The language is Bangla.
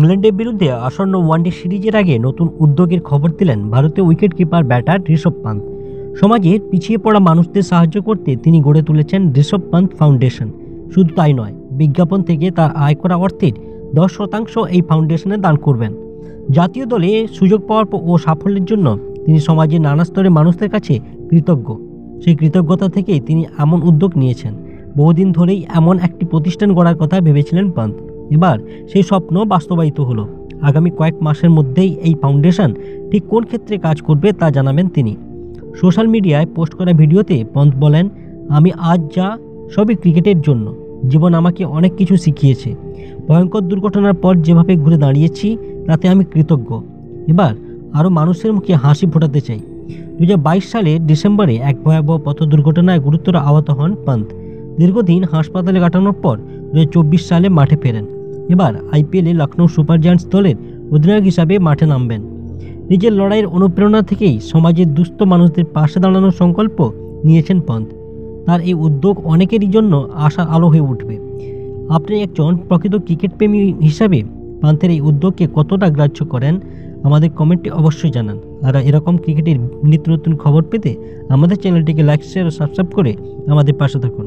ইংল্যান্ডের বিরুদ্ধে আসন্ন ওয়ানডে সিরিজের আগে নতুন উদ্যোগের খবর দিলেন ভারতীয় wicket keeper batter Rishabh Pant. সমাজের পিছিয়ে পড়া মানুষদের সাহায্য করতে তিনি গড়ে তুলেছেন ঋষভ পান্ত ফাউন্ডেশন। শুধু তাই নয়, বিজ্ঞাপন থেকে তার আয় করা অর্থের 10% এই ফাউন্ডেশনে দান করবেন। জাতীয় দলে সুযোগ পাওয়ার ও সাফল্যের জন্য তিনি সমাজের নানা স্তরের মানুষদের কাছে কৃতজ্ঞ। সেই কৃতজ্ঞতা থেকেই তিনি এমন উদ্যোগ নিয়েছেন। বহুদিন ধরেই এমন একটি প্রতিষ্ঠান গড়ার কথা ভেবেছিলেন পান্ত। এবার সেই স্বপ্ন বাস্তবায়িত হলো। আগামী কয়েক মাসের মধ্যেই এই ফাউন্ডেশন ঠিক কোন ক্ষেত্রে কাজ করবে তা জানাবেন তিনি। সোশ্যাল মিডিয়ায় পোস্ট করা ভিডিওতে পন্ত বলেন, আমি আজ যা সবই ক্রিকেটের জন্য। জীবন আমাকে অনেক কিছু শিখিয়েছে। ভয়ঙ্কর দুর্ঘটনার পর যেভাবে ঘুরে দাঁড়িয়েছি তাতে আমি কৃতজ্ঞ। এবার আরও মানুষের মুখে হাসি ফোটাতে চাই। 2022 সালের ডিসেম্বরে এক ভয়াবহ পথ দুর্ঘটনায় গুরুতর আহত হন পান্ত। দীর্ঘদিন হাসপাতালে কাটানোর পর 2024 সালে মাঠে ফেরেন। এবার আইপিএলে লখনৌ সুপার জায়ান্টস দলের অধিনায়ক হিসাবে মাঠে নামবেন। নিজের লড়াইয়ের অনুপ্রেরণা থেকেই সমাজের দুস্থ মানুষদের পাশে দাঁড়ানোর সংকল্প নিয়েছেন পন্ত। তার এই উদ্যোগ অনেকেরই জন্য আশার আলো হয়ে উঠবে। আপনি একজন প্রকৃত ক্রিকেট প্রেমী হিসাবে পান্তের এই উদ্যোগকে কতটা গ্রাহ্য করেন আমাদের কমেন্টে অবশ্যই জানান। আর এরকম ক্রিকেটের নিত্য নতুন খবর পেতে আমাদের চ্যানেলটিকে লাইক, শেয়ার ও সাবস্ক্রাইব করে আমাদের পাশে থাকুন।